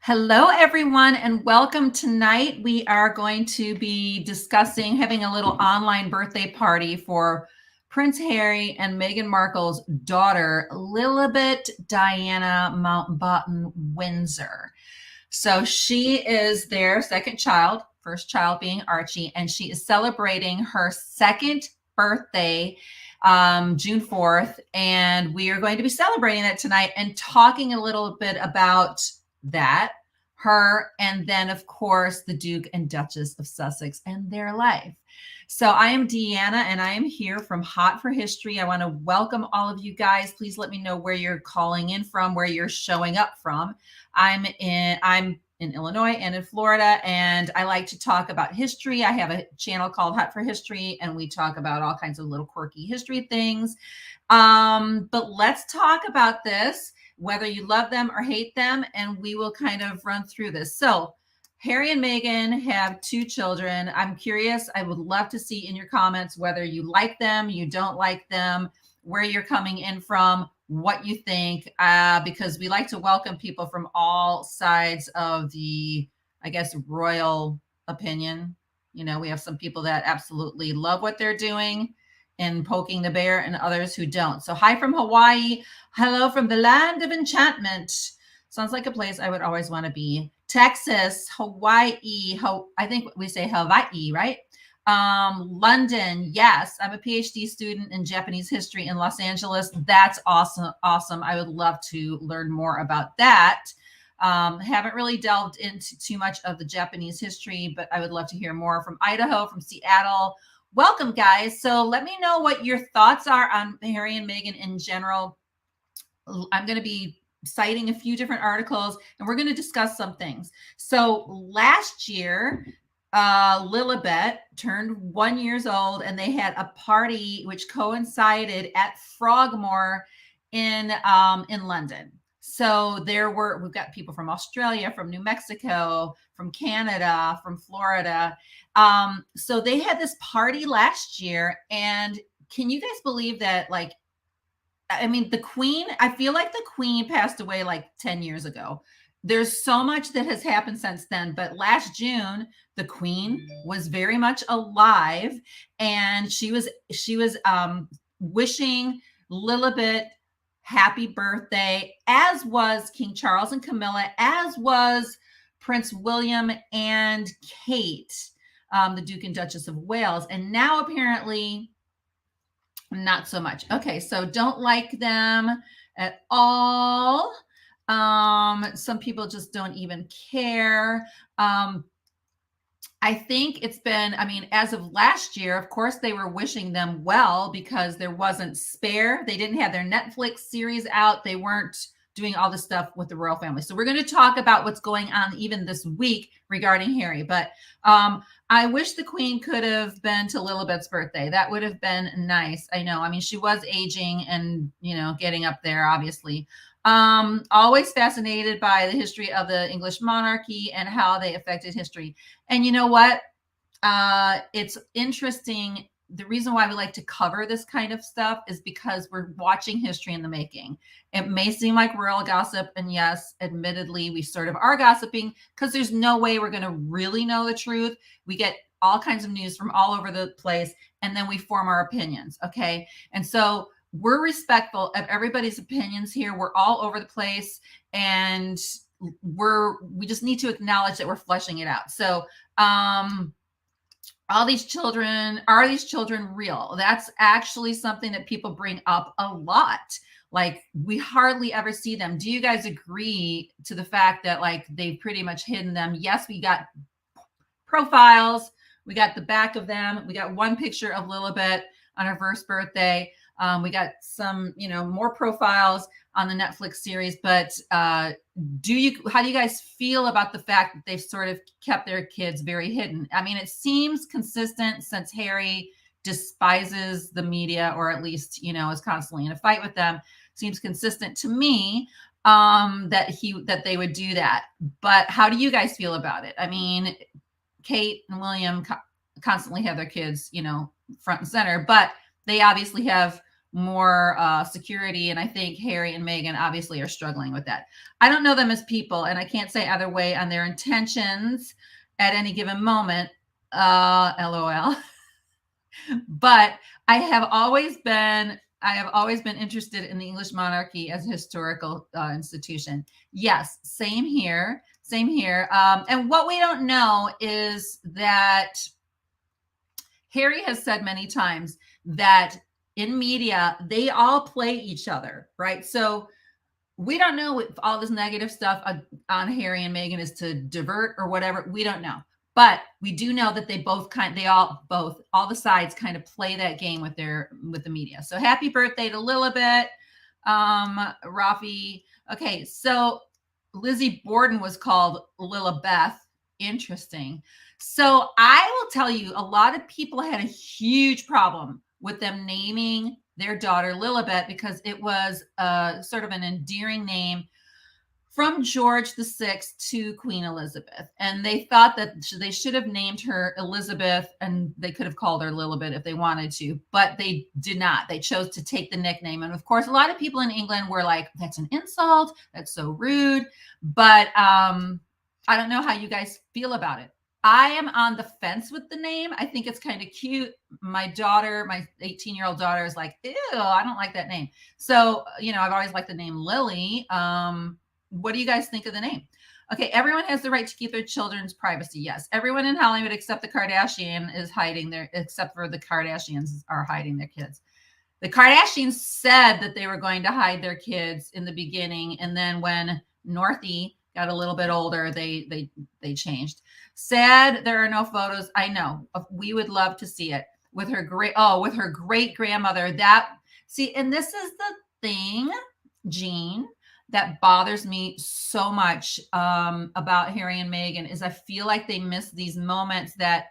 Hello, everyone, and welcome. Tonight, we are going to be discussing having a little online birthday party for Prince Harry and Meghan Markle's daughter, Lilibet Diana Mountbatten Windsor. So she is their second child, first child being Archie, and she is celebrating her second birthday, June 4th. And we are going to be celebrating that tonight and talking a little bit about that, her, and then, of course, the Duke and Duchess of Sussex and their life. So I am Deanna, and I am here from Hot for History. I want to welcome all of you guys. Please let me know where you're calling in from, where you're showing up from. I'm in Illinois and in Florida, and I like to talk about history. I have a channel called Hot for History, and we talk about all kinds of little quirky history things. But let's talk about this, whether you love them or hate them, and we will kind of run through this. So Harry and Meghan have two children. I'm curious. I would love to see in your comments whether you like them, you don't like them, where you're coming in from, what you think, because we like to welcome people from all sides of the, I guess, royal opinion. You know, we have some people that absolutely love what they're doing and poking the bear, and others who don't. So hi from Hawaii. Hello from the land of enchantment. Sounds like a place I would always want to be. Texas, Hawaii. I think we say Hawaii, right? London. Yes, I'm a PhD student in Japanese history in Los Angeles. That's awesome. Awesome. I would love to learn more about that. Haven't really delved into too much of the Japanese history, but I would love to hear more from Idaho, from Seattle. Welcome, guys. So let me know what your thoughts are on Harry and Meghan in general. I'm going to be citing a few different articles, and we're going to discuss some things. So last year, Lilibet turned 1 year old, and they had a party which coincided at Frogmore in London. So we've got people from Australia, from New Mexico, from Canada, from Florida. So they had this party last year, and can you guys believe that, like, I mean, the Queen, I feel like the Queen passed away like 10 years ago. There's so much that has happened since then, but last June, the Queen was very much alive, and she was wishing Lilibet happy birthday, as was King Charles and Camilla, as was Prince William and Kate, the Duke and Duchess of Wales. And now apparently not so much. Okay, so don't like them at all. Some people just don't even care. I think it's been, I mean, as of last year, of course, they were wishing them well because there wasn't Spare. They didn't have their Netflix series out. They weren't doing all this stuff with the royal family. So we're going to talk about what's going on even this week regarding Harry. But I wish the Queen could have been to Lilibet's birthday. That would have been nice. I know. I mean, she was aging and, you know, getting up there, obviously. Always fascinated by the history of the English monarchy and how they affected history. And you know what? It's interesting. The reason why we like to cover this kind of stuff is because we're watching history in the making. It may seem like royal gossip, and yes, admittedly, we sort of are gossiping because there's no way we're going to really know the truth. We get all kinds of news from all over the place, and then we form our opinions, okay? And so we're respectful of everybody's opinions here. We're all over the place, and we just need to acknowledge that we're fleshing it out. So, are these children real? That's actually something that people bring up a lot. Like, we hardly ever see them. Do you guys agree to the fact that, like, they've pretty much hidden them? Yes, we got profiles. We got the back of them. We got one picture of Lilibet on her first birthday. We got some, you know, more profiles on the Netflix series, but how do you guys feel about the fact that they've sort of kept their kids very hidden? I mean, it seems consistent since Harry despises the media, or at least, you know, is constantly in a fight with them. Seems consistent to me that they would do that. But how do you guys feel about it? I mean, Kate and William constantly have their kids, you know, front and center, but they obviously have more security. And I think Harry and Meghan obviously are struggling with that. I don't know them as people, and I can't say either way on their intentions at any given moment. LOL. But I have always been interested in the English monarchy as a historical institution. Yes, same here. Same here. And what we don't know is that Harry has said many times that in media, they all play each other, right? So we don't know if all this negative stuff on Harry and Meghan is to divert or whatever. We don't know. But we do know that all the sides kind of play that game with the media. So happy birthday to Lilibet, Rafi. Okay, so Lizzie Borden was called Lilibeth. Interesting. So I will tell you, a lot of people had a huge problem with them naming their daughter Lilibet because it was sort of an endearing name from George VI to Queen Elizabeth. And they thought that they should have named her Elizabeth, and they could have called her Lilibet if they wanted to, but they did not. They chose to take the nickname. And of course, a lot of people in England were like, that's an insult. That's so rude. But I don't know how you guys feel about it. I am on the fence with the name. I think it's kind of cute. My daughter, my 18-year-old daughter is like, ew, I don't like that name. So, I've always liked the name Lily. What do you guys think of the name? Okay, everyone has the right to keep their children's privacy. Yes, everyone in Hollywood except the Kardashians are hiding their kids. The Kardashians said that they were going to hide their kids in the beginning, and then when Northie got a little bit older, they changed. Sad there are no photos. I know. We would love to see it with her great grandmother. And this is the thing, Jean, that bothers me so much about Harry and Meghan is I feel like they miss these moments that,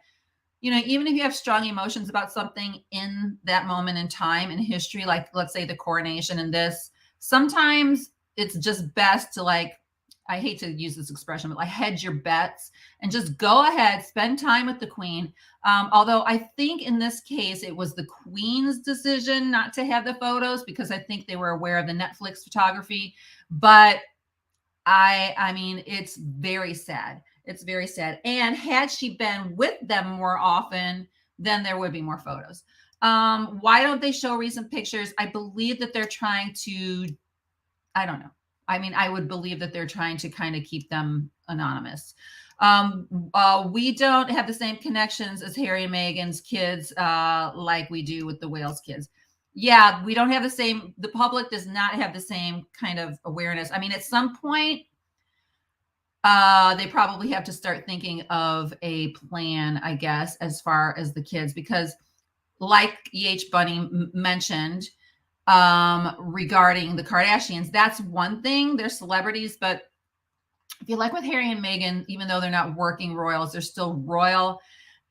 even if you have strong emotions about something in that moment in time in history, like let's say the coronation and this, sometimes it's just best to I hate to use this expression, but hedge your bets and just go ahead, spend time with the Queen. Although I think in this case, it was the Queen's decision not to have the photos because I think they were aware of the Netflix photography. But I mean, it's very sad. It's very sad. And had she been with them more often, then there would be more photos. Why don't they show recent pictures? I believe that they're trying to, I don't know. I mean, I would believe that they're trying to kind of keep them anonymous. We don't have the same connections as Harry and Meghan's kids like we do with the Wales kids. Yeah, we don't have the public does not have the same kind of awareness. I mean, at some point, they probably have to start thinking of a plan, I guess, as far as the kids, because like E.H. Bunny mentioned, regarding the Kardashians, that's one thing. They're celebrities, but if you like with Harry and Meghan, even though they're not working royals, they're still royal.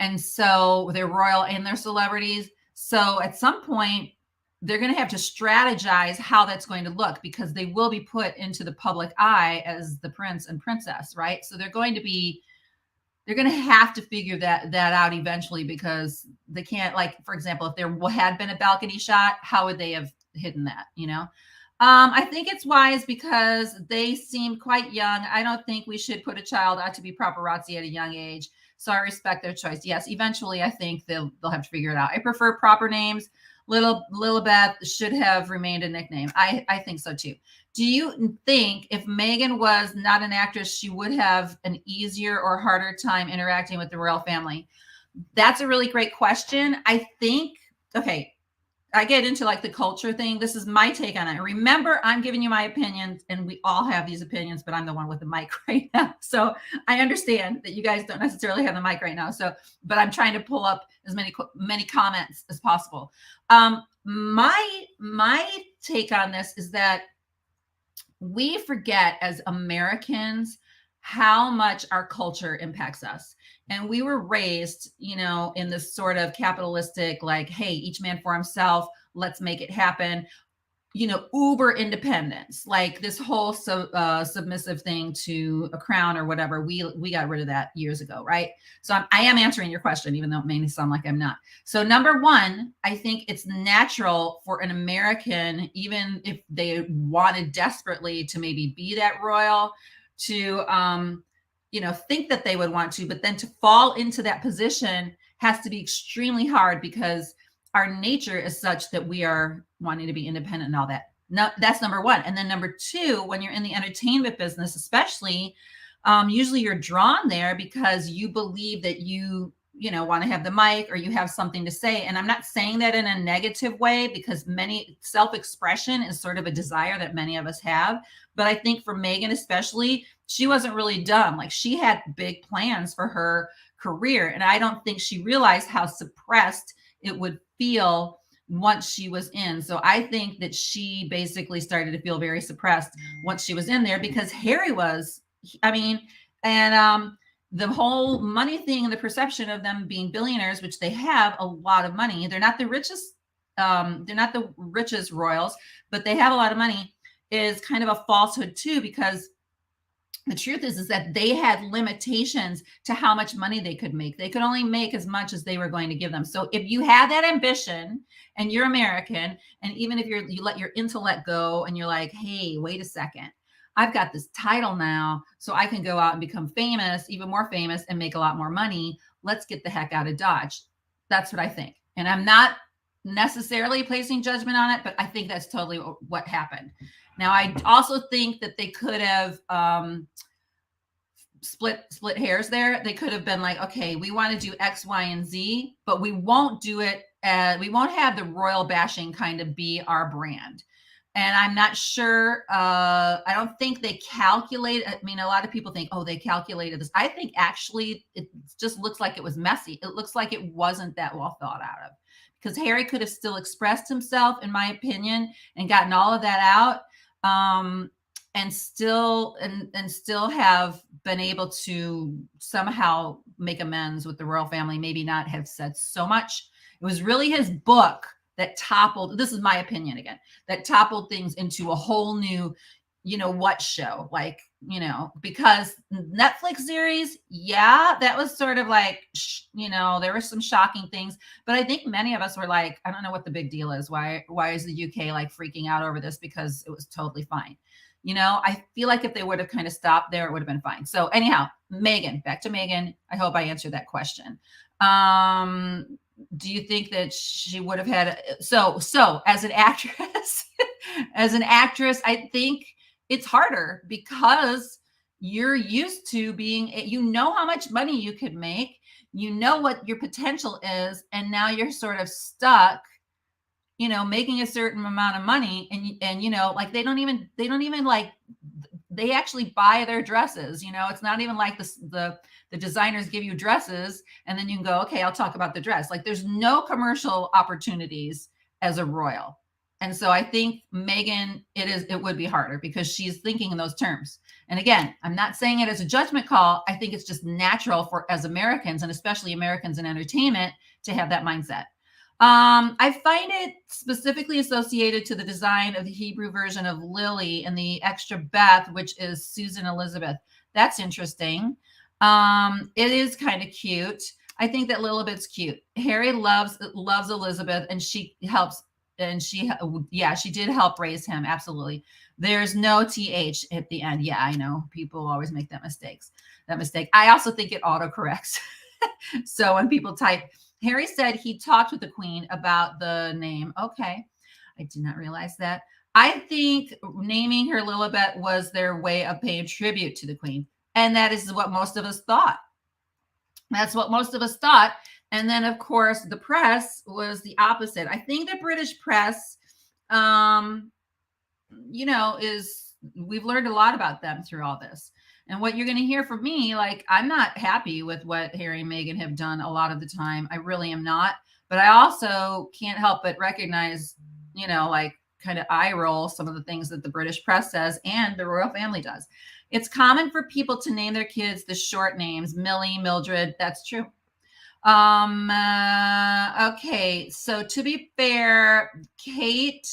And so they're royal and they're celebrities. So at some point, they're going to have to strategize how that's going to look because they will be put into the public eye as the prince and princess, right? So they're going to have to figure that out eventually because they can't, for example, if there had been a balcony shot, how would they have hidden that, I think it's wise because they seem quite young. I don't think we should put a child out to be paparazzi at a young age. So I respect their choice. Yes, eventually I think they'll have to figure it out. I prefer proper names. Lilibet should have remained a nickname. I think so too. Do you think if Meghan was not an actress, she would have an easier or harder time interacting with the royal family? That's a really great question. I think, okay, I get into the culture thing. This is my take on it. Remember, I'm giving you my opinions and we all have these opinions, but I'm the one with the mic right now. So I understand that you guys don't necessarily have the mic right now. But I'm trying to pull up as many comments as possible. My take on this is that we forget as Americans how much our culture impacts us. And we were raised, in this sort of capitalistic, hey, each man for himself, let's make it happen. uber independence, like this whole submissive thing to a crown or whatever. We got rid of that years ago, right? So I am answering your question, even though it may sound like I'm not. So number one, I think it's natural for an American, even if they wanted desperately to maybe be that royal, to think that they would want to, but then to fall into that position has to be extremely hard, because our nature is such that we are wanting to be independent and all that. No, that's number one. And then number two, when you're in the entertainment business, especially, usually you're drawn there because you believe that you want to have the mic, or you have something to say. And I'm not saying that in a negative way, because many self-expression is sort of a desire that many of us have. But I think for Meghan especially, she wasn't really dumb. Like, she had big plans for her career. And I don't think she realized how suppressed it would feel once she was in. So I think that she basically started to feel very suppressed once she was in there, because Harry was, and the whole money thing and the perception of them being billionaires, which they have a lot of money. They're not the richest, royals, but they have a lot of money, is kind of a falsehood too, because the truth is that they had limitations to how much money they could make. They could only make as much as they were going to give them. So if you have that ambition and you're American, and even if you let your intellect go and you're like, hey, wait a second, I've got this title now, so I can go out and become famous, even more famous, and make a lot more money. Let's get the heck out of Dodge. That's what I think. And I'm not necessarily placing judgment on it, but I think that's totally what happened. Now, I also think that they could have split hairs there. They could have been like, okay, we want to do X, Y, and Z, but we won't do it. We won't have the royal bashing kind of be our brand. And I'm not sure. I don't think they calculate. I mean, a lot of people think, oh, they calculated this. I think actually it just looks like it was messy. It looks like it wasn't that well thought out of, because Harry could have still expressed himself, in my opinion, and gotten all of that out. And still have been able to somehow make amends with the royal family, maybe not have said so much. It was really his book that toppled, this is my opinion again, that toppled things into a whole new, what show, like, because Netflix series, yeah, that was sort of like, there were some shocking things, but I think many of us were like, I don't know what the big deal is. Why is the UK like freaking out over this? Because it was totally fine. I feel like if they would have kind of stopped there, it would have been fine. So anyhow, Meghan, back to Meghan. I hope I answered that question. Do you think that she would have had, so as an actress, I think it's harder, because you're used to being, how much money you could make, what your potential is. And now you're sort of stuck, making a certain amount of money, and like they don't even like, they actually buy their dresses. It's not even like the designers give you dresses and then you can go, okay, I'll talk about the dress. Like, there's no commercial opportunities as a royal. And so I think Meghan, it would be harder, because she's thinking in those terms. And again, I'm not saying it as a judgment call. I think it's just natural for, as Americans, and especially Americans in entertainment, to have that mindset. I find it specifically associated to the design of the Hebrew version of Lily and the extra Beth, which is Susan Elizabeth. That's interesting. It is kind of cute. I think that Lilibet's cute. Harry loves Elizabeth, and she helps, and she did help raise him. Absolutely. There's no TH at the end. Yeah, I know. People always make that mistake. I also think it autocorrects. So when people type, Harry said he talked with the Queen about the name. Okay. I did not realize that. I think naming her Lilibet was their way of paying tribute to the Queen. And that is what most of us thought. That's what most of us thought. And then, of course, the press was the opposite. I think the British press, we've learned a lot about them through all this. And what you're going to hear from me, like, I'm not happy with what Harry and Meghan have done a lot of the time. I really am not. But I also can't help but recognize, like, kind of eye roll some of the things that the British press says and the royal family does. It's common for people to name their kids the short names, Millie, Mildred. That's true. Okay. So to be fair, Kate,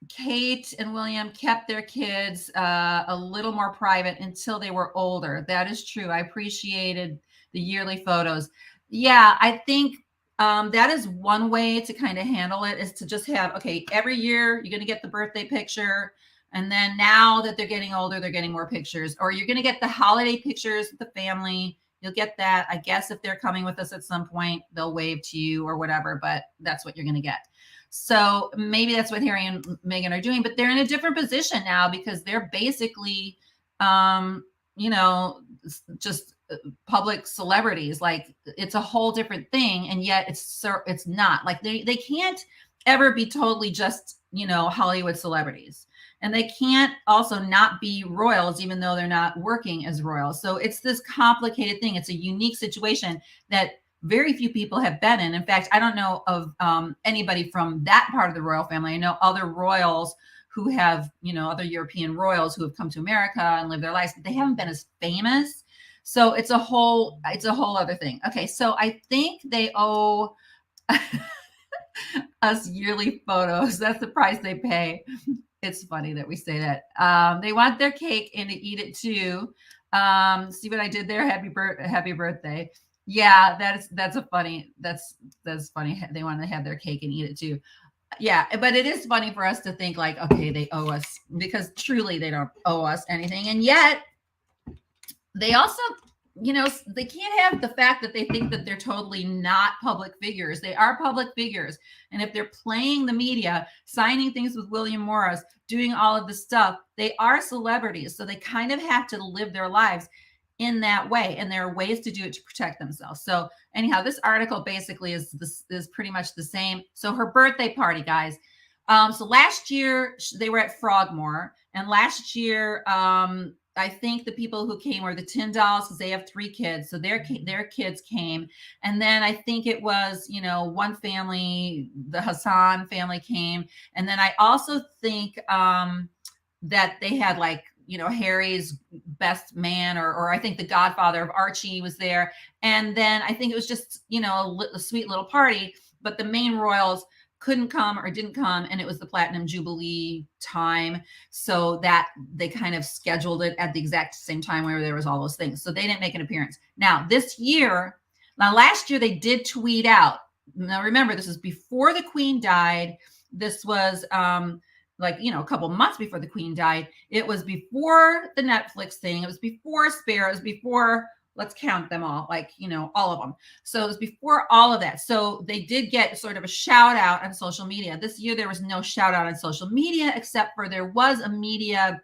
Kate and William kept their kids a little more private until they were older. That is true. I appreciated the yearly photos. Yeah, I think that is one way to kind of handle it, is to just have, okay, every year you're going to get the birthday picture. And then now that they're getting older, they're getting more pictures, or you're going to get the holiday pictures with the family. You'll get that. I guess if they're coming with us at some point, they'll wave to you or whatever, but that's what you're going to get. So maybe that's what Harry and Meghan are doing, but they're in a different position now because they're basically, you know, just public celebrities. Like, it's a whole different thing. And yet it's not like they can't ever be totally just, you know, Hollywood celebrities. And they can't also not be royals, even though they're not working as royals. So it's this complicated thing. It's a unique situation that very few people have been in. In fact, I don't know of anybody from that part of the royal family. I know other royals who have, you know, other European royals who have come to America and lived their lives, but they haven't been as famous. So it's a whole other thing. Okay, so I think they owe us yearly photos. That's the price they pay. It's funny that we say that. They want their cake and to eat it too. See what I did there? Happy birthday. Yeah, that's funny. That's funny. They want to have their cake and eat it too. Yeah, but it is funny for us to think like, okay, they owe us, because truly they don't owe us anything. And yet they also, you know, they can't have the fact that they think that they're totally not public figures. They are public figures. And if they're playing the media, signing things with William Morris, doing all of this stuff, they are celebrities. So they kind of have to live their lives in that way. And there are ways to do it to protect themselves. So anyhow, this article basically is pretty much the same. So her birthday party, guys. So last year they were at Frogmore, and last year, I think the people who came were the Tyndalls, because they have 3 kids. So their kids came. And then I think it was, you know, one family, the Hassan family came. And then I also think that they had, like, you know, Harry's best man, or I think the godfather of Archie was there. And then I think it was just, you know, a sweet little party, but the main royals couldn't come or didn't come, and it was the Platinum Jubilee time, so that they kind of scheduled it at the exact same time where there was all those things. So they didn't make an appearance. Now last year they did tweet out. Now remember, this is before the Queen died. This was like, you know, a couple months before the Queen died. It was before the Netflix thing. It was before Spare. It was before, let's count them all, like, you know, all of them. So it was before all of that. So they did get sort of a shout out on social media. This year, there was no shout out on social media, except for there was a media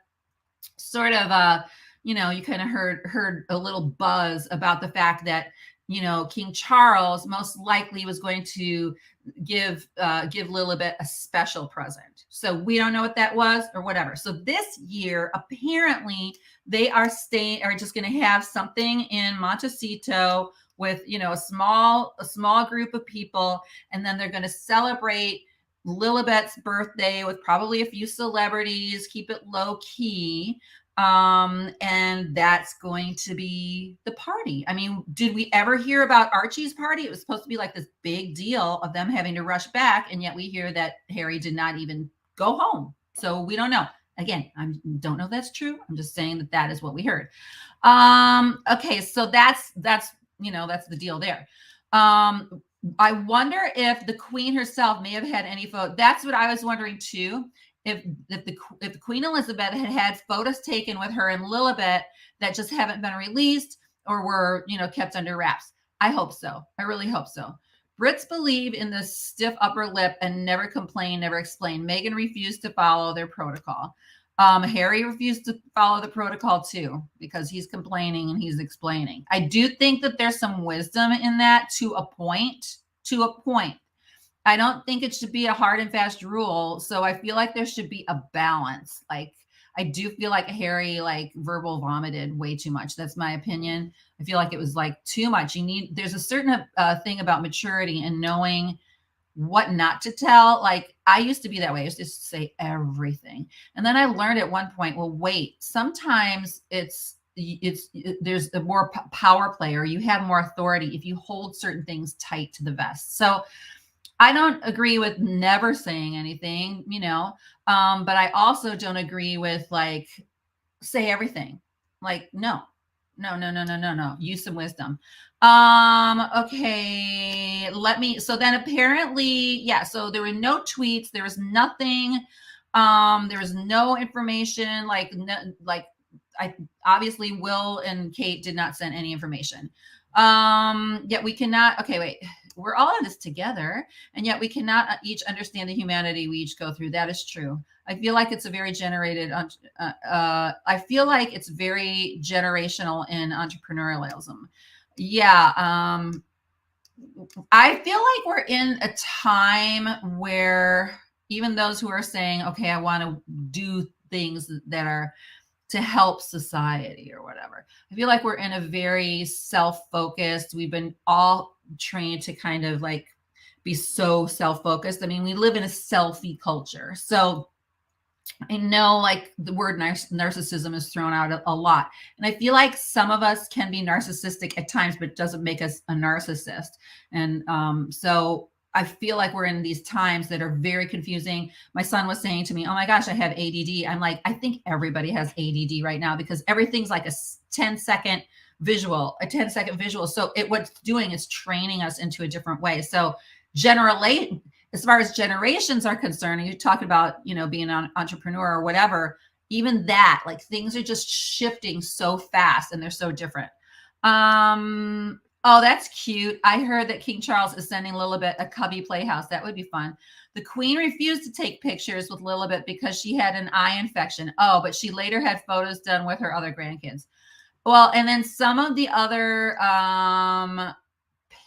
sort of you know, you kind of heard a little buzz about the fact that, you know, King Charles most likely was going to give Lilibet a special present. So we don't know what that was or whatever. So this year, apparently, they are just going to have something in Montecito with, you know, a small group of people, and then they're going to celebrate Lilibet's birthday with probably a few celebrities, keep it low key. And that's going to be the party. I mean, did we ever hear about Archie's party? It was supposed to be like this big deal of them having to rush back, and yet we hear that Harry did not even go home. So we don't know. Again, I don't know if that's true. I'm just saying that is what we heard. Okay, so that's you know, that's the deal there. I wonder if the Queen herself may have had any photo. That's what I was wondering too. If the Queen Elizabeth had photos taken with her and Lilibet that just haven't been released or were, you know, kept under wraps. I hope so. I really hope so. Brits believe in the stiff upper lip and never complain, never explain. Meghan refused to follow their protocol. Harry refused to follow the protocol too, because he's complaining and he's explaining. I do think that there's some wisdom in that to a point. I don't think it should be a hard and fast rule. So I feel like there should be a balance. Like, I do feel like Harry, like, verbal vomited way too much. That's my opinion. I feel like it was like too much. There's a certain thing about maturity and knowing what not to tell. Like, I used to be that way. I used to say everything. And then I learned at one point, well, wait, sometimes there's a more power play, or you have more authority if you hold certain things tight to the vest. So I don't agree with never saying anything, but I also don't agree with like say everything. Like, no, no, no, no, no, no, no. Use some wisdom. Okay. So then apparently, yeah. So there were no tweets. There was nothing. There was no information. I obviously Will and Kate did not send any information. Yet we cannot. Okay, wait. We're all in this together, and yet we cannot each understand the humanity we each go through. That is true. I feel like it's a very I feel like it's very generational in entrepreneurialism. Yeah. I feel like we're in a time where even those who are saying, okay, I want to do things that are to help society or whatever. I feel like we're in a very self-focused. We've been all trained to kind of like be so self-focused. I mean, we live in a selfie culture. So I know like the word narcissism is thrown out a lot. And I feel like some of us can be narcissistic at times, but it doesn't make us a narcissist. And so I feel like we're in these times that are very confusing. My son was saying to me, oh my gosh, I have ADD. I'm like, I think everybody has ADD right now because everything's like a 10-second visual, a 10-second visual. So what's doing is training us into a different way. So generally, as far as generations are concerned, and you talk about, being an entrepreneur or whatever, even that, like things are just shifting so fast and they're so different. Oh, that's cute. I heard that King Charles is sending Lilibet a cubby playhouse. That would be fun. The Queen refused to take pictures with Lilibet because she had an eye infection. Oh, but she later had photos done with her other grandkids. Well, and then some of the other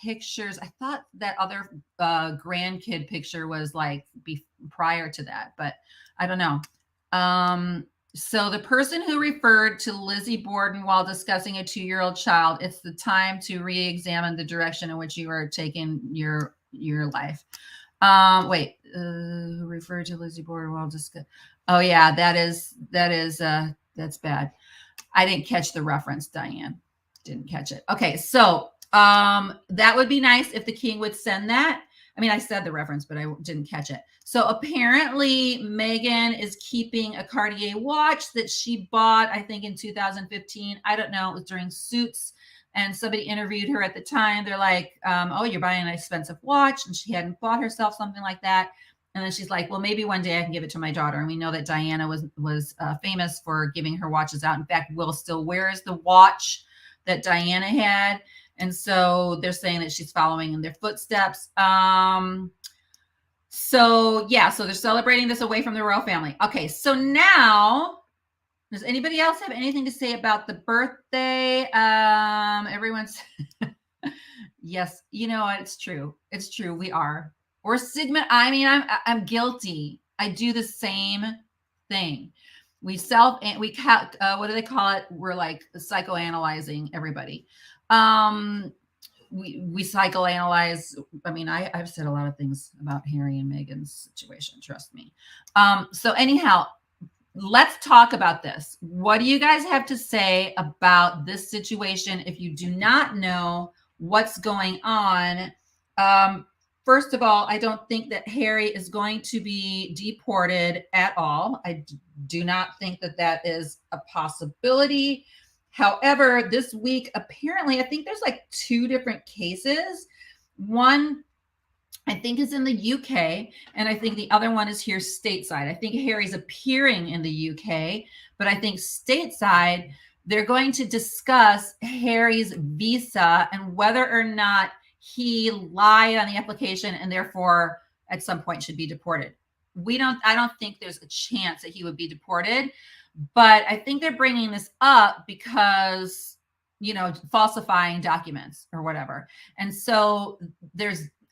pictures, I thought that other grandkid picture was like prior to that, but I don't know. So the person who referred to Lizzie Borden while discussing a 2-year-old child, it's the time to re-examine the direction in which you are taking your life. Who referred to Lizzie Borden while discussing? Oh yeah, that's bad. I didn't catch the reference, Diane. Didn't catch it. Okay, so that would be nice if the king would send that. I mean, I said the reference, but I didn't catch it. So apparently Meghan is keeping a Cartier watch that she bought, I think in 2015. I don't know. It was during Suits. And somebody interviewed her at the time. They're like, oh, you're buying an expensive watch. And she hadn't bought herself something like that. And then she's like, well, maybe one day I can give it to my daughter. And we know that Diana was famous for giving her watches out. In fact, Will still wears the watch that Diana had. And so they're saying that she's following in their footsteps. So they're celebrating this away from the royal family. Okay, so now, does anybody else have anything to say about the birthday? Everyone's, yes, it's true. It's true. We are. Or Sigmund. I mean, I'm guilty. I do the same thing. What do they call it? We're like psychoanalyzing everybody. We psychoanalyze. I mean, I've said a lot of things about Harry and Meghan's situation. Trust me. So anyhow, let's talk about this. What do you guys have to say about this situation? If you do not know what's going on, first of all, I don't think that Harry is going to be deported at all. I do not think that is a possibility. However, this week, apparently, I think there's like 2 different cases. One, I think, is in the UK, and I think the other one is here stateside. I think Harry's appearing in the UK, but I think stateside, they're going to discuss Harry's visa and whether or not he lied on the application and therefore at some point should be deported. I don't think there's a chance that he would be deported. But I think they're bringing this up because, falsifying documents or whatever. And so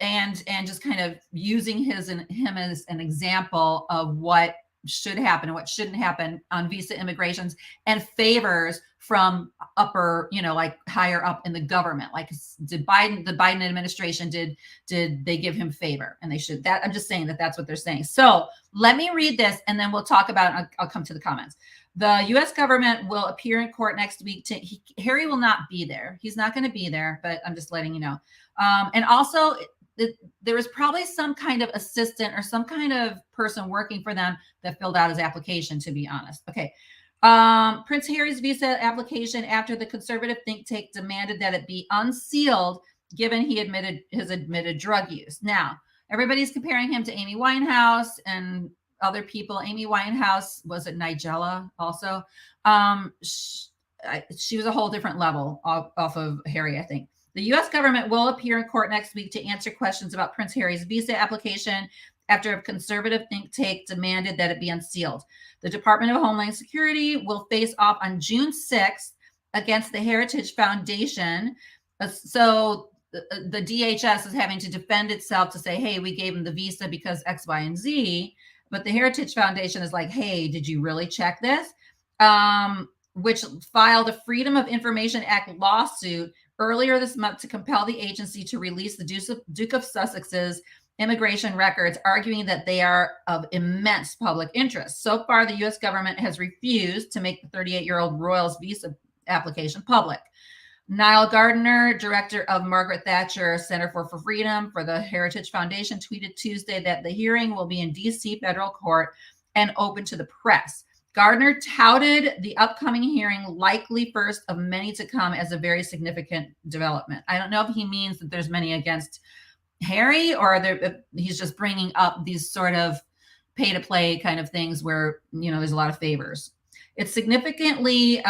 and just kind of using him as an example of what should happen and what shouldn't happen on visa immigrations and favors from upper, like higher up in the government. Like the Biden administration, did they give him favor? And they should. That I'm just saying that's what they're saying. So let me read this and then we'll talk about it. I'll come to the comments. The U.S. government will appear in court next week. Harry will not be there. He's not going to be there, but I'm just letting you know. And also, there was probably some kind of assistant or some kind of person working for them that filled out his application, to be honest. Okay. Prince Harry's visa application after the conservative think tank demanded that it be unsealed, given he admitted his admitted drug use. Now, everybody's comparing him to Amy Winehouse and other people. Amy Winehouse was at Nigella also. She was a whole different level off of Harry, I think. The U.S. government will appear in court next week to answer questions about Prince Harry's visa application after a conservative think tank demanded that it be unsealed. The Department of Homeland Security will face off on June 6th against the Heritage Foundation. So the DHS is having to defend itself to say, hey, we gave him the visa because X, Y, and Z. But the Heritage Foundation is like, hey, did you really check this? Which filed a Freedom of Information Act lawsuit earlier this month to compel the agency to release the Duke of Sussex's immigration records, arguing that they are of immense public interest. So far, the U.S. government has refused to make the 38-year-old royal's visa application public. Niall Gardner, director of Margaret Thatcher Center for Freedom for the Heritage Foundation, tweeted Tuesday that the hearing will be in D.C. federal court and open to the press. Gardner touted the upcoming hearing, likely first of many to come, as a very significant development. I don't know if he means that there's many against Harry, or he's just bringing up these sort of pay to play kind of things where, there's a lot of favors. It significantly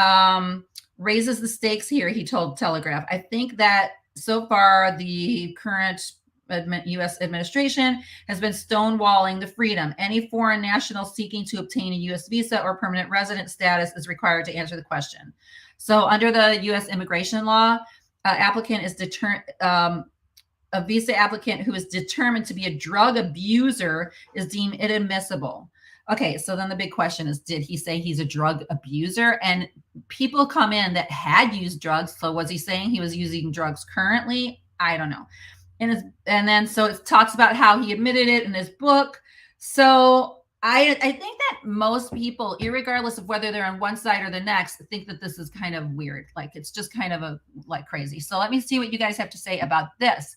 raises the stakes here, he told Telegraph. I think that so far the current U.S. administration has been stonewalling the freedom. Any foreign national seeking to obtain a U.S. visa or permanent resident status is required to answer the question. So under the U.S. immigration law, applicant is a visa applicant who is determined to be a drug abuser is deemed inadmissible. Okay, so then the big question is, did he say he's a drug abuser? And people come in that had used drugs. So was he saying he was using drugs currently? I don't know. And then so it talks about how he admitted it in his book. So I think that most people, irregardless of whether they're on one side or the next, think that this is kind of weird. Like, it's just kind of crazy. So let me see what you guys have to say about this.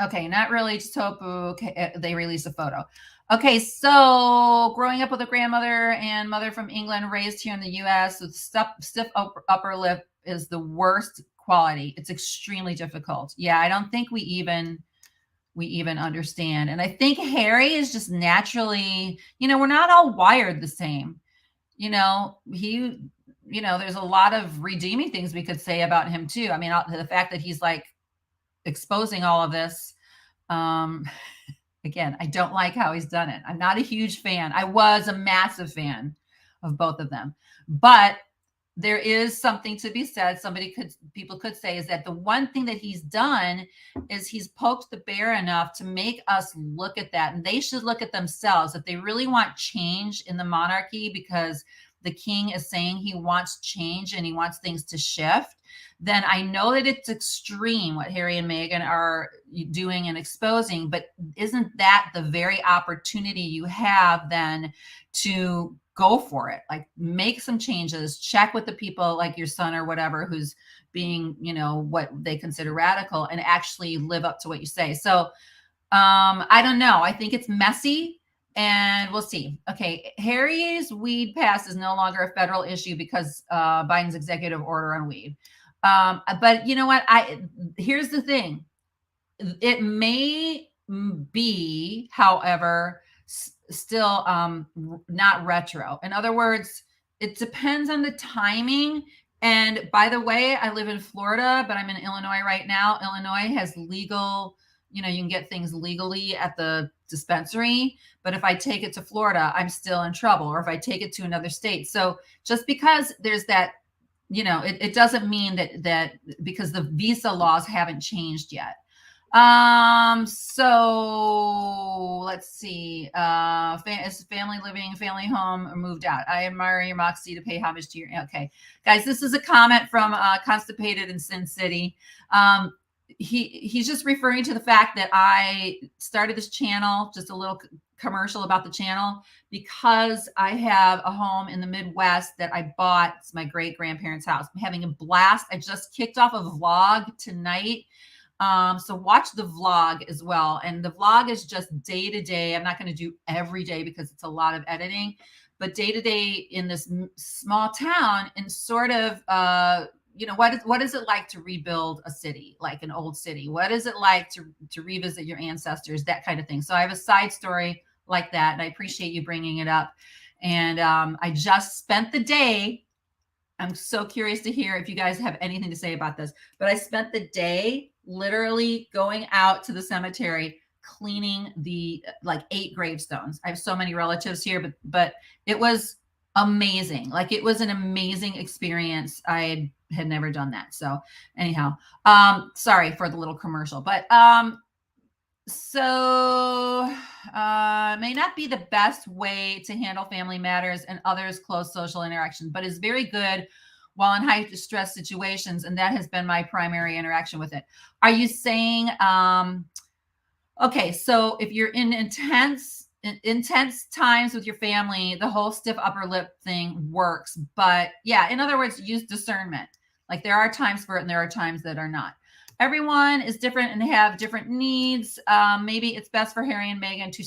Okay, not really. Just hope they release a photo. Okay, so growing up with a grandmother and mother from England, raised here in the U.S. with stiff upper lip is the worst quality. It's extremely difficult. Yeah, I don't think we even understand. And I think Harry is just naturally, we're not all wired the same. There's a lot of redeeming things we could say about him too. I mean, the fact that he's like exposing all of this. Again, I don't like how he's done it. I'm not a huge fan. I was a massive fan of both of them, but there is something to be said. People could say is that the one thing that he's done is he's poked the bear enough to make us look at that. And they should look at themselves if they really want change in the monarchy, because the king is saying he wants change and he wants things to shift. Then I know that it's extreme what Harry and Meghan are doing and exposing, but isn't that the very opportunity you have then to go for it? Like, make some changes, check with the people like your son or whatever, who's being, what they consider radical, and actually live up to what you say. So I don't know. I think it's messy, and we'll see. Okay. Harry's weed pass is no longer a federal issue because Biden's executive order on weed. But you know what? Here's the thing. It may be, however, still not retro. In other words, it depends on the timing. And by the way, I live in Florida, but I'm in Illinois right now. Illinois has legal, you can get things legally at the dispensary. But if I take it to Florida, I'm still in trouble. Or if I take it to another state. So just because there's that, it doesn't mean that because the visa laws haven't changed yet. So let's see. Is family living, family home, or moved out? I admire your moxie to pay homage to your. Okay, guys, this is a comment from Constipated in Sin City. He's just referring to the fact that I started this channel, just a little commercial about the channel, because I have a home in the Midwest that I bought. It's my great grandparents' house. I'm having a blast. I just kicked off a vlog tonight. So watch the vlog as well. And the vlog is just day to day. I'm not going to do every day because it's a lot of editing, but day to day in this small town, and sort of, what is it like to rebuild a city, like an old city? What is it like to revisit your ancestors, that kind of thing. So I have a side story like that, and I appreciate you bringing it up. And I just spent the day. I'm so curious to hear if you guys have anything to say about this, but I spent the day literally going out to the cemetery, cleaning the like 8 gravestones. I have so many relatives here, but it was amazing. Like, it was an amazing experience. I had never done that. So anyhow, sorry for the little commercial, but so may not be the best way to handle family matters and others' close social interaction, but is very good while in high stress situations. And that has been my primary interaction with it. Are you saying, okay, so if you're in intense times with your family, the whole stiff upper lip thing works. But yeah, in other words, use discernment. Like, there are times for it and there are times that are not. Everyone is different and have different needs. Maybe it's best for Harry and Meghan to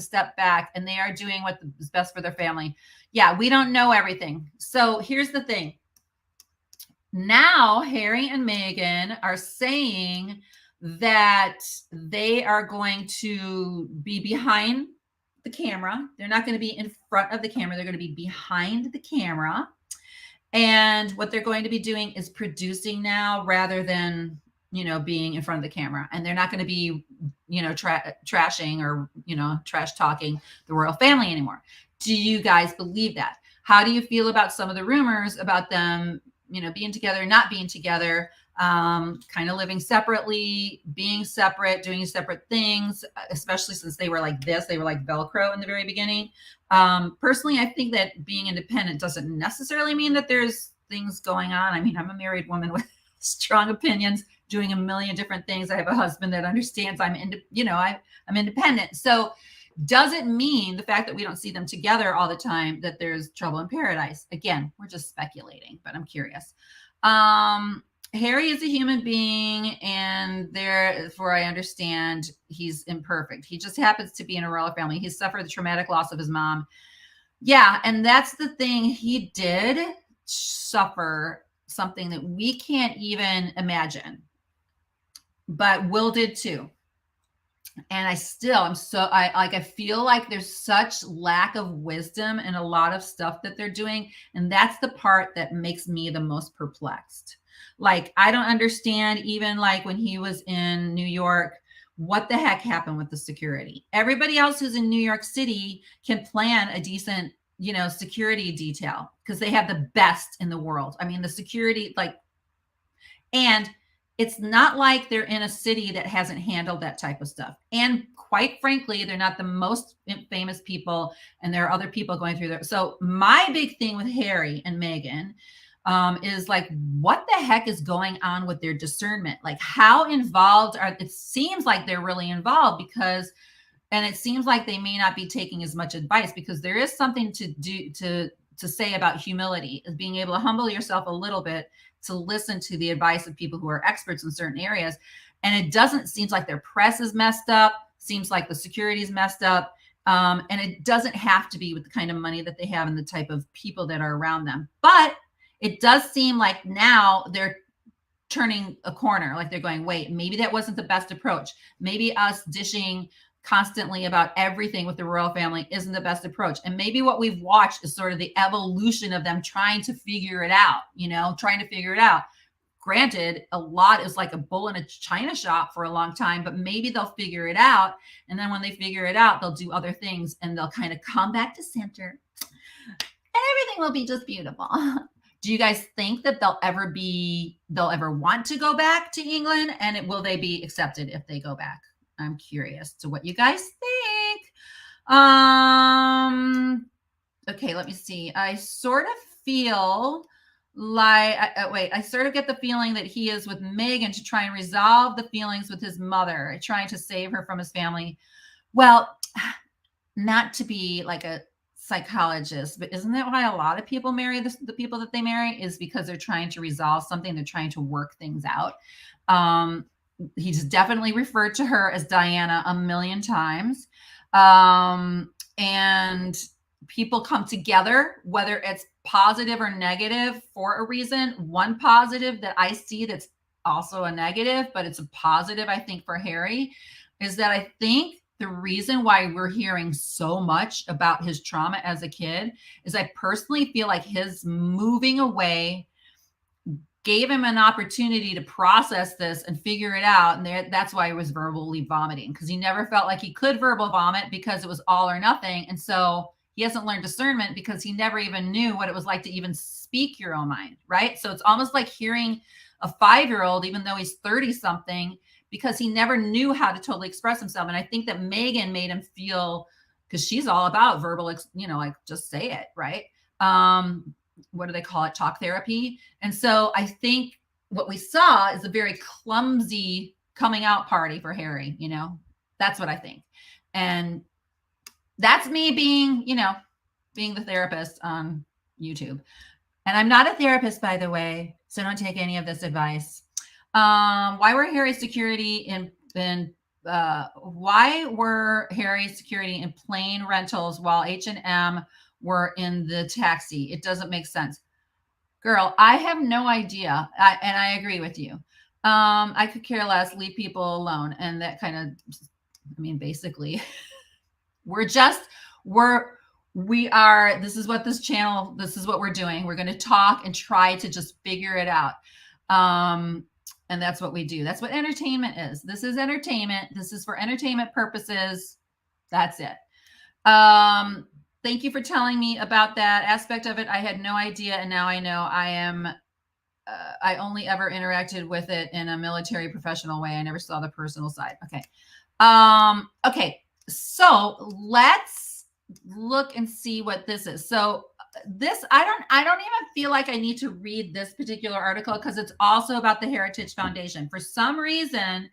step back, and they are doing what is best for their family. Yeah, we don't know everything. So here's the thing. Now Harry and Meghan are saying that they are going to be behind the camera. They're not going to be in front of the camera. They're going to be behind the camera. And what they're going to be doing is producing now, rather than, being in front of the camera. And they're not going to be, trashing or, trash talking the royal family anymore. Do you guys believe that? How do you feel about some of the rumors about them, being together, not being together, kind of living separately, being separate, doing separate things, especially since they were like this, they were like Velcro in the very beginning. Personally, I think that being independent doesn't necessarily mean that there's things going on. I mean, I'm a married woman with strong opinions, doing a million different things. I have a husband that understands I'm independent. So does it mean, the fact that we don't see them together all the time, that there's trouble in paradise? Again, we're just speculating, but I'm curious. Harry is a human being, and therefore I understand he's imperfect. He just happens to be in a royal family. He suffered the traumatic loss of his mom. Yeah, and that's the thing. He did suffer something that we can't even imagine, but Will did too. And I feel like there's such lack of wisdom in a lot of stuff that they're doing. And that's the part that makes me the most perplexed. Like, I don't understand, even like when he was in New York, what the heck happened with the security? Everybody else who's in New York City can plan a decent, security detail because they have the best in the world. I mean, the security, and it's not like they're in a city that hasn't handled that type of stuff. And quite frankly, they're not the most famous people, and there are other people going through there. So my big thing with Harry and Meghan is like, what the heck is going on with their discernment? Like, how involved it seems like they're really involved, and it seems like they may not be taking as much advice, because there is something to say about humility, is being able to humble yourself a little bit to listen to the advice of people who are experts in certain areas. And it doesn't seem like their press is messed up. Seems like the security is messed up. And it doesn't have to be with the kind of money that they have and the type of people that are around them. But it does seem like now they're turning a corner. Like, they're going, wait, maybe that wasn't the best approach. Maybe us dishing constantly about everything with the royal family isn't the best approach. And maybe what we've watched is sort of the evolution of them trying to figure it out, Granted, a lot is like a bull in a china shop for a long time, but maybe they'll figure it out. And then when they figure it out, they'll do other things and they'll kind of come back to center and everything will be just beautiful. Do you guys think that they'll ever want to go back to England? And will they be accepted if they go back? I'm curious to what you guys think. Okay, let me see. I sort of feel like, I sort of get the feeling that he is with Meghan to try and resolve the feelings with his mother, trying to save her from his family. Well, not to be like a psychologist, but isn't that why a lot of people marry the people that they marry, is because they're trying to resolve something, they're trying to work things out. he's definitely referred to her as Diana a million times. And people come together, whether it's positive or negative for a reason. One positive that I see that's also a negative, but it's a positive, I think, for Harry, is that I think the reason why we're hearing so much about his trauma as a kid is I personally feel like his moving away gave him an opportunity to process this and figure it out. And that's why he was verbally vomiting, because he never felt like he could verbal vomit because it was all or nothing. And so he hasn't learned discernment because he never even knew what it was like to even speak your own mind, right? So it's almost like hearing a 5-year-old, even though he's 30 something, because he never knew how to totally express himself. And I think that Megan made him feel, because she's all about verbal, like just say it, right? What do they call it? Talk therapy. And so I think what we saw is a very clumsy coming out party for Harry. That's what I think. And that's me being the therapist on YouTube. And I'm not a therapist, by the way, so don't take any of this advice. Why were Harry's security in plain rentals while H&M were in the taxi? It doesn't make sense. Girl, I have no idea. And I agree with you. I could care less, leave people alone. And that kind of, basically, this is what this we're doing. We're going to talk and try to just figure it out. And that's what we do. That's what entertainment is. This is entertainment. This is for entertainment purposes. That's it. Thank you for telling me about that aspect of it. I had no idea. And now I know. I only ever interacted with it in a military professional way. I never saw the personal side. Okay. Okay. So let's look and see what this is. So this, I don't even feel like I need to read this particular article because it's also about the Heritage Foundation. For some reason,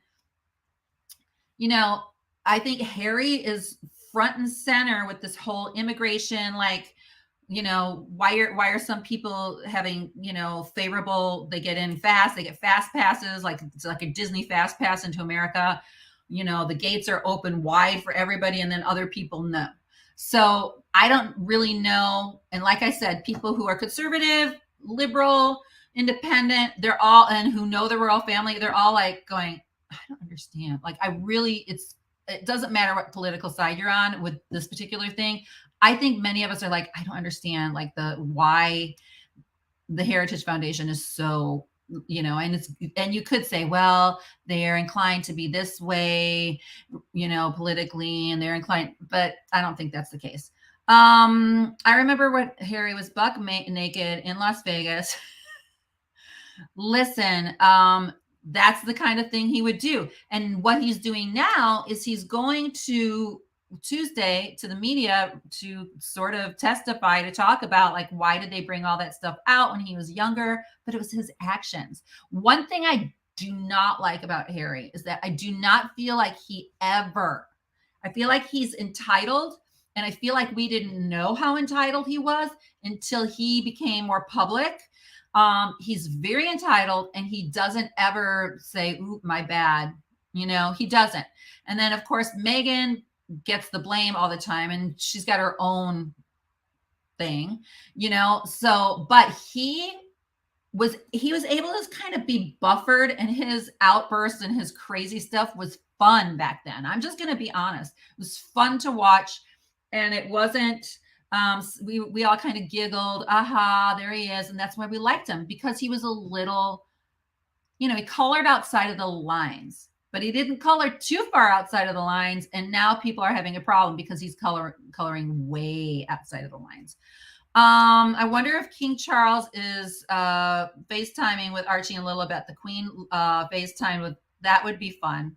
I think Harry is front and center with this whole immigration, why are some people having, favorable, they get in fast, they get fast passes, like it's like a Disney fast pass into America. The gates are open wide for everybody, and then other people no. So I don't really know. And like I said, people who are conservative, liberal, independent, they're all, and who know the royal family, they're all like going, I don't understand. Like it doesn't matter what political side you're on with this particular thing. I think many of us are like, I don't understand why the Heritage Foundation is so, and you could say, well, they're inclined to be this way, politically, and they're inclined, but I don't think that's the case. I remember when Harry was buck naked in Las Vegas. Listen, that's the kind of thing he would do. And what he's doing now is he's going to Tuesday to the media to sort of testify, to talk about why did they bring all that stuff out when he was younger, but it was his actions. One thing I do not like about Harry is that I do not feel like I feel like he's entitled, and I feel like we didn't know how entitled he was until he became more public. He's very entitled, and he doesn't ever say, "Ooh, my bad." He doesn't. And then of course Meghan gets the blame all the time, and she's got her own thing, so, but he was able to kind of be buffered, and his outbursts and his crazy stuff was fun back then. I'm just going to be honest. It was fun to watch, and it wasn't, we all kind of giggled, aha, there he is. And that's why we liked him, because he was a little, he colored outside of the lines. But he didn't color too far outside of the lines. And now people are having a problem because he's coloring way outside of the lines. I wonder if King Charles is FaceTiming with Archie and Lilibet. The Queen FaceTime with, that would be fun.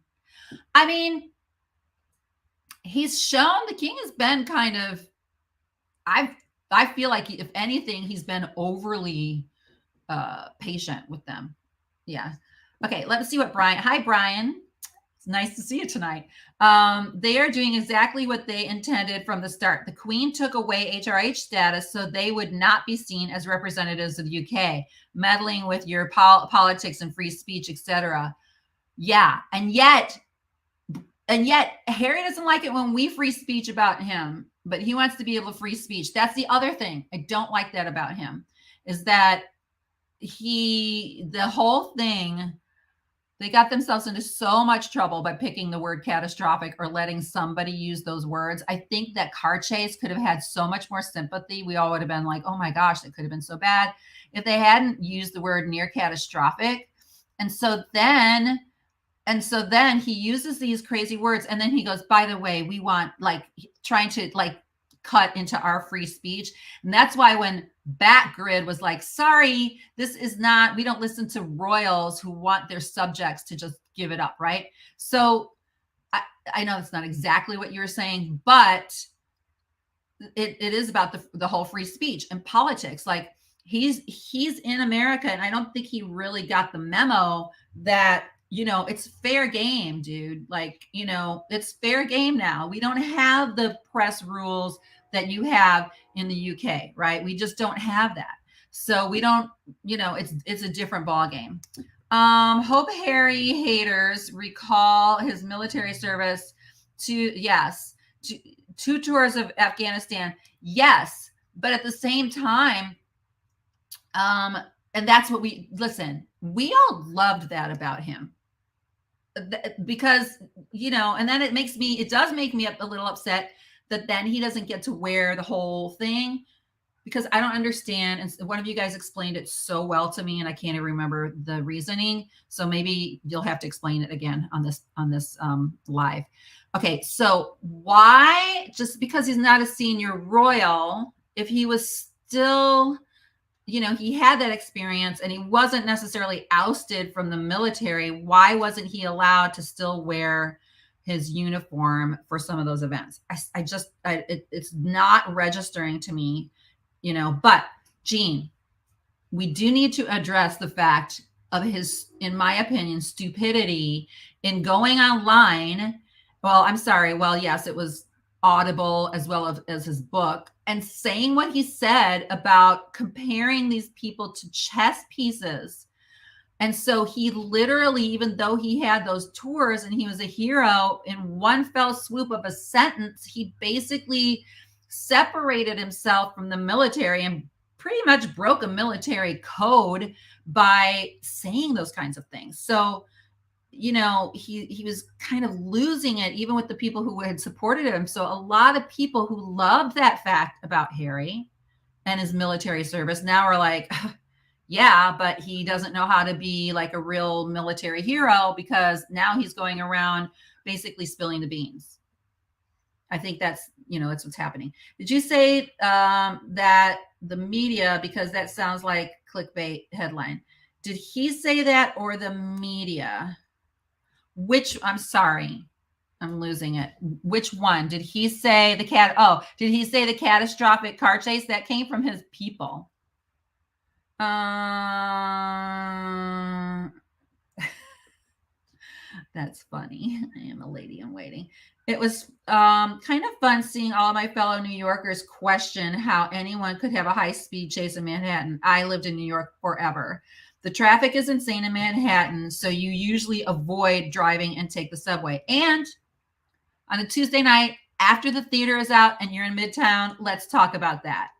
He's shown, the King has been kind of, I feel like if anything, he's been overly patient with them. Yeah. Okay, let's see what Brian. Hi, Brian. It's nice to see you tonight. They are doing exactly what they intended from the start. The Queen took away HRH status so they would not be seen as representatives of the UK, meddling with your politics and free speech, etc. Yeah. And yet Harry doesn't like it when we free speech about him, but he wants to be able to free speech. That's the other thing I don't like that about him, is that the whole thing, they got themselves into so much trouble by picking the word catastrophic or letting somebody use those words. I think that car chase could have had so much more sympathy. We all would have been like, oh my gosh, that could have been so bad if they hadn't used the word near catastrophic. And so then he uses these crazy words, and then he goes, by the way, we want, like, trying to like cut into our free speech. And that's why when Batgrid was like, sorry, this is not, we don't listen to royals who want their subjects to just give it up, right? So I know that's not exactly what you're saying, but it is about the whole free speech and politics. Like, he's in America, and I don't think he really got the memo that, it's fair game, dude. Like, it's fair game now. We don't have the press rules that you have in the UK, right? We just don't have that. So we don't, it's a different ball game. Hope Harry haters recall his military service to 2 tours of Afghanistan. Yes, but at the same time, and that's what we all loved that about him. Because, and then it does make me a little upset that then he doesn't get to wear the whole thing, because I don't understand. And one of you guys explained it so well to me, and I can't even remember the reasoning. So maybe you'll have to explain it again on this live. Okay. So why, just because he's not a senior royal, if he was still, he had that experience and he wasn't necessarily ousted from the military, why wasn't he allowed to still wear his uniform for some of those events? It's not registering to me, but Jean, we do need to address the fact of his, in my opinion, stupidity in going online. Well, I'm sorry. Well, yes, it was Audible as well as his book, and saying what he said about comparing these people to chess pieces. And so he literally, even though he had those tours and he was a hero, in one fell swoop of a sentence, he basically separated himself from the military and pretty much broke a military code by saying those kinds of things. So, he was kind of losing it, even with the people who had supported him. So a lot of people who loved that fact about Harry and his military service now are like, yeah, but he doesn't know how to be like a real military hero, because now he's going around basically spilling the beans. I think that's what's happening. Did you say that the media, because that sounds like clickbait headline? Did he say that, or the media? I'm sorry, I'm losing it. Which one? Did he say did he say the catastrophic car chase? That came from his people. That's funny. I am a lady in waiting. It was kind of fun seeing all of my fellow New Yorkers question how anyone could have a high-speed chase in Manhattan. I lived in New York forever. The traffic is insane in Manhattan, so you usually avoid driving and take the subway. And on a Tuesday night, after the theater is out and you're in Midtown, let's talk about that.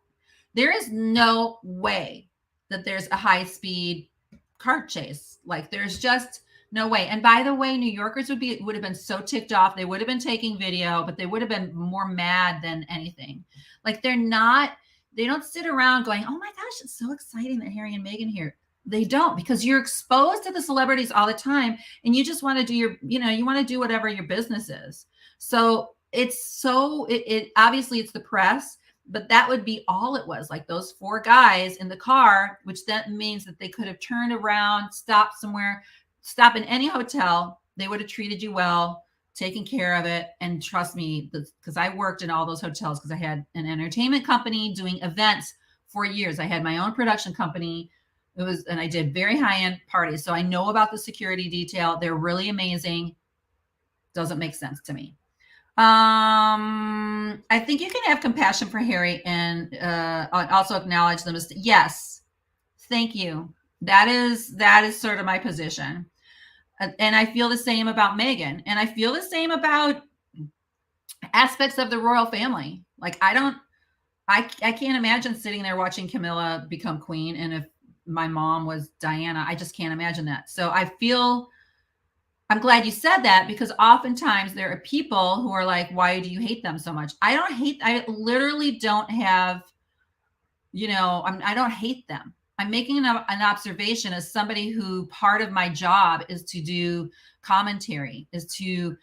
There is no way that there's a high-speed car chase. Like, there's just no way. And by the way, New Yorkers would have been so ticked off. They would have been taking video, but they would have been more mad than anything. Like, they don't sit around going, oh my gosh, it's so exciting that Harry and Meghan here. They don't, because you're exposed to the celebrities all the time, and you just want to do you want to do whatever your business is. So it obviously it's the press, but that would be all it was. Like, those 4 guys in the car, which that means that they could have turned around, stopped somewhere, stop in any hotel. They would have treated you well, taken care of it. And trust me, because I worked in all those hotels, because I had an entertainment company doing events for years. I had my own production company. And I did very high-end parties. So I know about the security detail. They're really amazing. Doesn't make sense to me. I think you can have compassion for Harry and also acknowledge the mistake. Yes. Thank you. That is sort of my position. And I feel the same about Meghan. And I feel the same about aspects of the royal family. Like, I can't imagine sitting there watching Camilla become queen. And if my mom was Diana, I just can't imagine that. So I'm glad you said that, because oftentimes there are people who are like, why do you hate them so much? I literally don't have, I don't hate them. I'm making an observation as somebody who part of my job is to do commentary, is to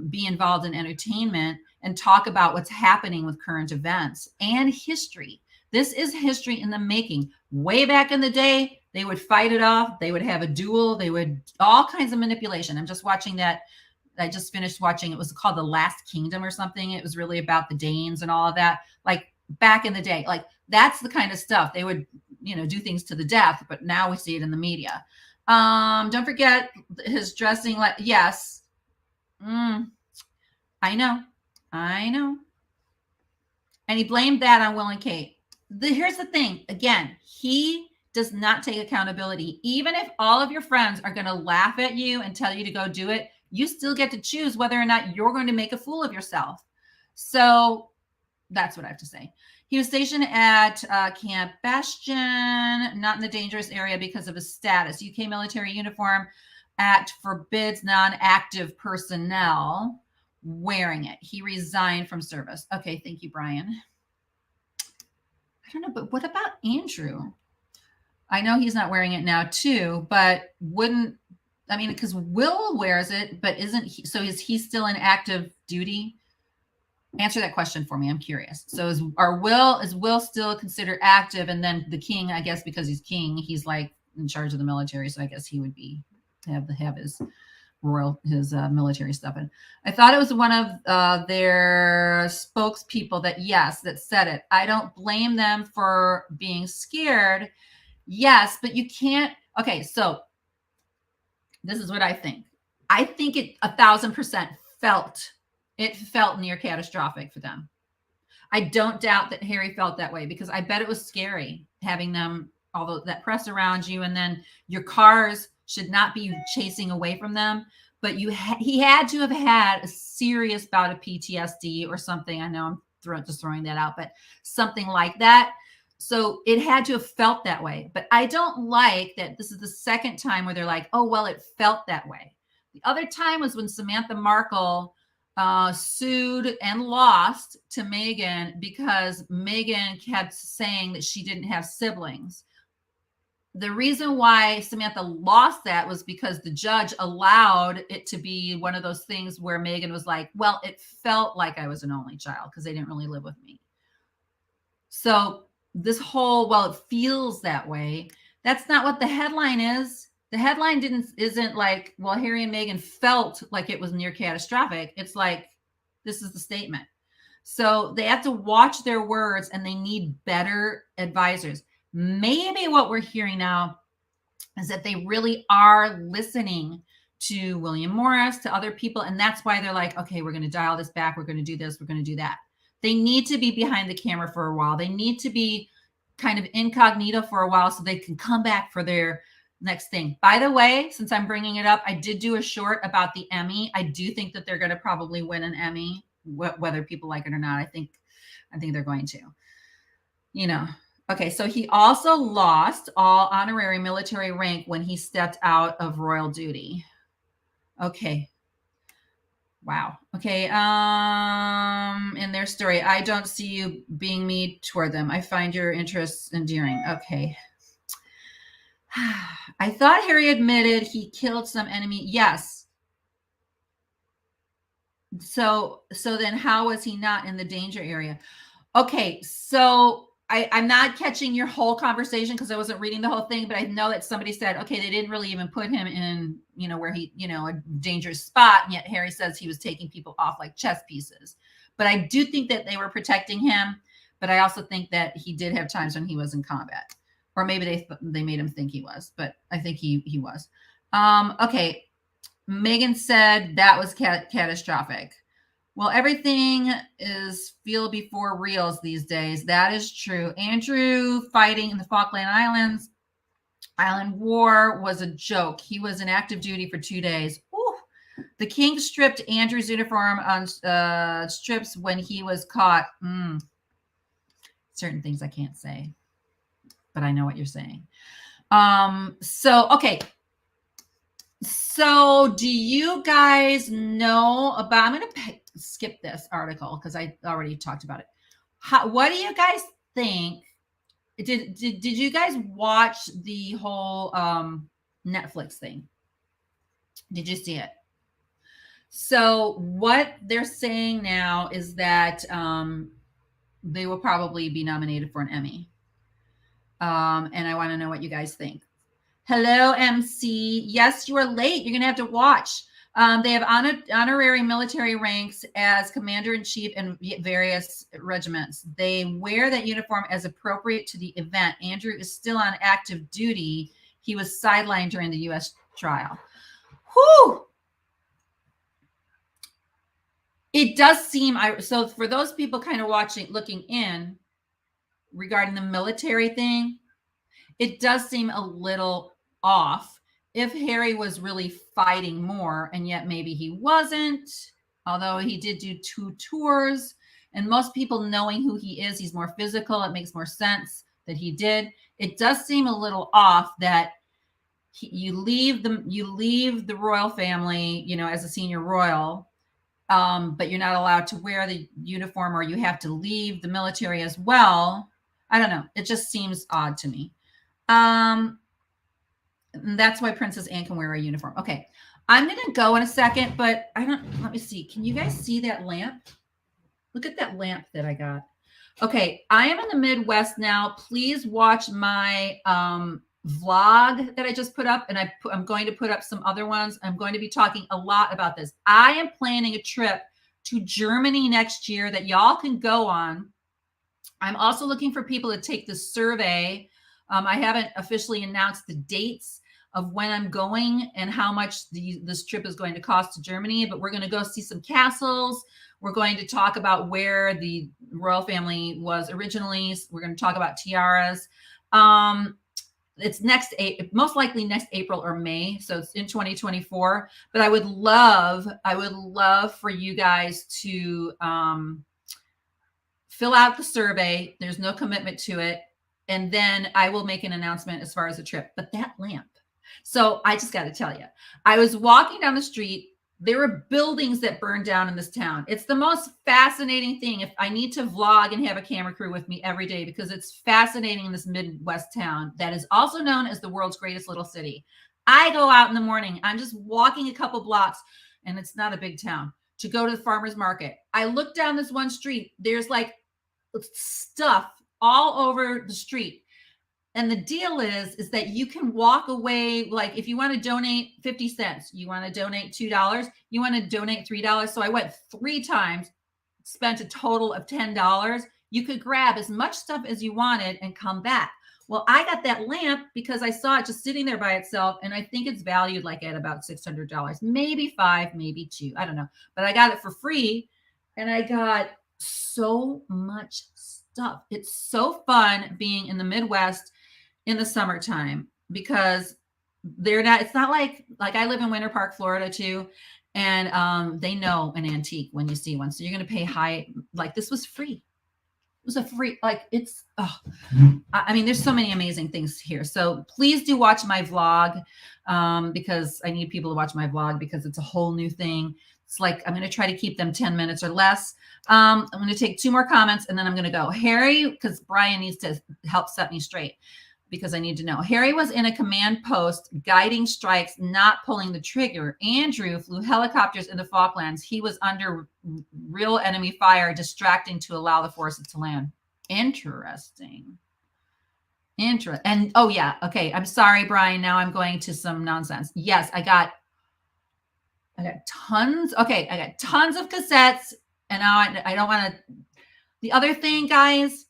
be involved in entertainment and talk about what's happening with current events and history. This is history in the making. Way back in the day, they would fight it off. They would have a duel. They would all kinds of manipulation. I'm just watching that. I just finished watching. It was called The Last Kingdom or something. It was really about the Danes and all of that. Like back in the day, like that's the kind of stuff they would, do things to the death. But now we see it in the media. Don't forget his dressing. Yes. I know. And he blamed that on Will and Kate. Here's the thing. Again, he does not take accountability. Even if all of your friends are going to laugh at you and tell you to go do it, you still get to choose whether or not you're going to make a fool of yourself. So that's what I have to say. He was stationed at Camp Bastion, not in the dangerous area because of his status. UK Military Uniform Act forbids non-active personnel wearing it. He resigned from service. Okay, thank you, Brian. I don't know, but what about Andrew? I know he's not wearing it now too, but because Will wears it, but isn't he? So is he still in active duty? Answer that question for me. I'm curious. So is Will still considered active? And then the king, I guess, because he's king, he's like in charge of the military. So I guess he would have his military stuff. And I thought it was one of their spokespeople that said it. I don't blame them for being scared. Yes, but you can't. Okay, so this is what I think. I think it 1,000% felt near catastrophic for them. I don't doubt that Harry felt that way, because I bet it was scary having them, all that press around you, and then your cars should not be chasing away from them. But he had to have had a serious bout of PTSD or something. I know I'm just throwing that out, but something like that. So it had to have felt that way. But I don't like that this is the second time where they're like, oh, well, it felt that way. The other time was when Samantha Markle sued and lost to Meghan because Meghan kept saying that she didn't have siblings. The reason why Samantha lost that was because the judge allowed it to be one of those things where Meghan was like, well, it felt like I was an only child because they didn't really live with me. So this whole, well, it feels that way. That's not what the headline is. The headline isn't like, well, Harry and Meghan felt like it was near catastrophic. It's like, this is the statement. So they have to watch their words, and they need better advisors. Maybe what we're hearing now is that they really are listening to William Morris, to other people. And that's why they're like, okay, we're going to dial this back. We're going to do this. We're going to do that. They need to be behind the camera for a while. They need to be kind of incognito for a while so they can come back for their next thing. By the way, since I'm bringing it up, I did do a short about the Emmy. I do think that they're going to probably win an Emmy, whether people like it or not. I think they're going to, Okay, so he also lost all honorary military rank when he stepped out of royal duty. Okay. Wow. Okay. In their story, I don't see you being mean toward them. I find your interests endearing. Okay. I thought Harry admitted he killed some enemy. Yes. So then how was he not in the danger area? Okay. So I'm not catching your whole conversation because I wasn't reading the whole thing, but I know that somebody said, okay, they didn't really even put him in, where he, a dangerous spot. And yet Harry says he was taking people off like chess pieces. But I do think that they were protecting him. But I also think that he did have times when he was in combat. Or maybe they made him think he was, but I think he was. Okay. Meghan said that was catastrophic. Well, everything is feel before reals these days. That is true. Andrew fighting in the Falkland Islands. Island War was a joke. He was in active duty for 2 days. Ooh. The king stripped Andrew's uniform on strips when he was caught. Certain things I can't say, but I know what you're saying. Okay. So do you guys know about, I'm going to skip this article because I already talked about it. What do you guys think? Did you guys watch the whole Netflix thing? Did you see it? So what they're saying now is that they will probably be nominated for an Emmy. And I want to know what you guys think. Hello, MC. Yes, you are late. You're going to have to watch. They have honorary military ranks as commander-in-chief in various regiments. They wear that uniform as appropriate to the event. Andrew is still on active duty. He was sidelined during the U.S. trial. Whew! It does seem, so for those people kind of watching, looking in regarding the military thing, it does seem a little off. If Harry was really fighting more, and yet maybe he wasn't, although he did do 2 tours, and most people knowing who he is, he's more physical. It makes more sense that he did. It does seem a little off that you leave the royal family, you know, as a senior royal, but you're not allowed to wear the uniform, or you have to leave the military as well. I don't know. It just seems odd to me. That's why Princess Anne can wear a uniform. Okay. I'm going to go in a second, but let me see. Can you guys see that lamp? Look at that lamp that I got. Okay. I am in the Midwest now. Please watch my vlog that I just put up, and I'm going to put up some other ones. I'm going to be talking a lot about this. I am planning a trip to Germany next year that y'all can go on. I'm also looking for people to take the survey. I haven't officially announced the dates of when I'm going and how much this trip is going to cost to Germany, but we're going to go see some castles. We're going to talk about where the royal family was originally. We're going to talk about tiaras. It's most likely next April or May. So it's in 2024, but I would love for you guys to fill out the survey. There's no commitment to it. And then I will make an announcement as far as the trip. But that lamp. So I just got to tell you, I was walking down the street. There were buildings that burned down in this town. It's the most fascinating thing. If I need to vlog and have a camera crew with me every day, because it's fascinating in this Midwest town that is also known as the world's greatest little city. I go out in the morning. I'm just walking a couple blocks, and it's not a big town, to go to the farmer's market. I look down this one street. There's like stuff all over the street. And the deal is that you can walk away. Like if you want to donate 50 cents, you want to donate $2, you want to donate $3. So I went 3 times, spent a total of $10. You could grab as much stuff as you wanted and come back. Well, I got that lamp because I saw it just sitting there by itself. And I think it's valued like at about $600, maybe $5, maybe $2. I don't know, but I got it for free. And I got so much stuff. It's so fun being in the Midwest in the summertime, because it's not like I live in Winter Park, Florida too. And they know an antique when you see one. So you're going to pay high. Like this was free. It was a free, I mean, there's so many amazing things here. So please do watch my vlog, because I need people to watch my vlog because it's a whole new thing. It's like, I'm going to try to keep them 10 minutes or less. I'm going to take 2 more comments and then I'm going to go. Harry, because Brian needs to help set me straight, because I need to know. Harry was in a command post guiding strikes, not pulling the trigger. Andrew flew helicopters in the Falklands. He was under real enemy fire, distracting to allow the forces to land. Interesting. And oh yeah, okay. I'm sorry, Brian. Now I'm going to some nonsense. Yes, I got tons. Okay, I got tons of cassettes, and now I don't want to. The other thing, guys,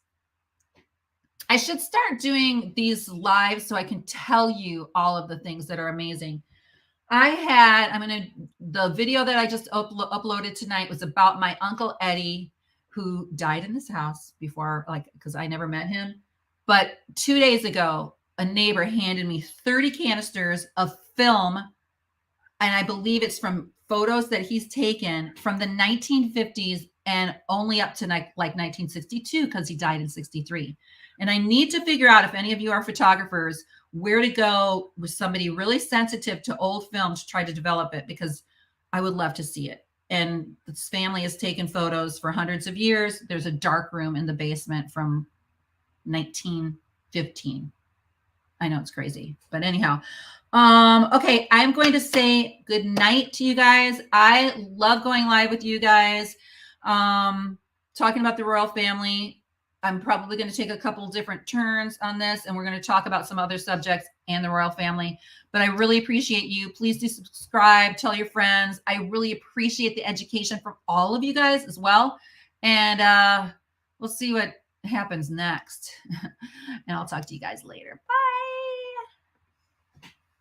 I should start doing these lives so I can tell you all of the things that are amazing. The video that I just uploaded tonight was about my Uncle Eddie, who died in this house before, because I never met him. But 2 days ago, a neighbor handed me 30 canisters of film, and I believe it's from photos that he's taken from the 1950s and only up to like 1962, because he died in 63. And I need to figure out, if any of you are photographers, where to go with somebody really sensitive to old film to try to develop it, because I would love to see it. And this family has taken photos for hundreds of years. There's a dark room in the basement from 1915. I know it's crazy, but anyhow. Okay, I'm going to say good night to you guys. I love going live with you guys, talking about the royal family. I'm probably going to take a couple different turns on this, and we're going to talk about some other subjects and the royal family. But I really appreciate you. Please do subscribe, tell your friends. I really appreciate the education from all of you guys as well. And we'll see what happens next. And I'll talk to you guys later.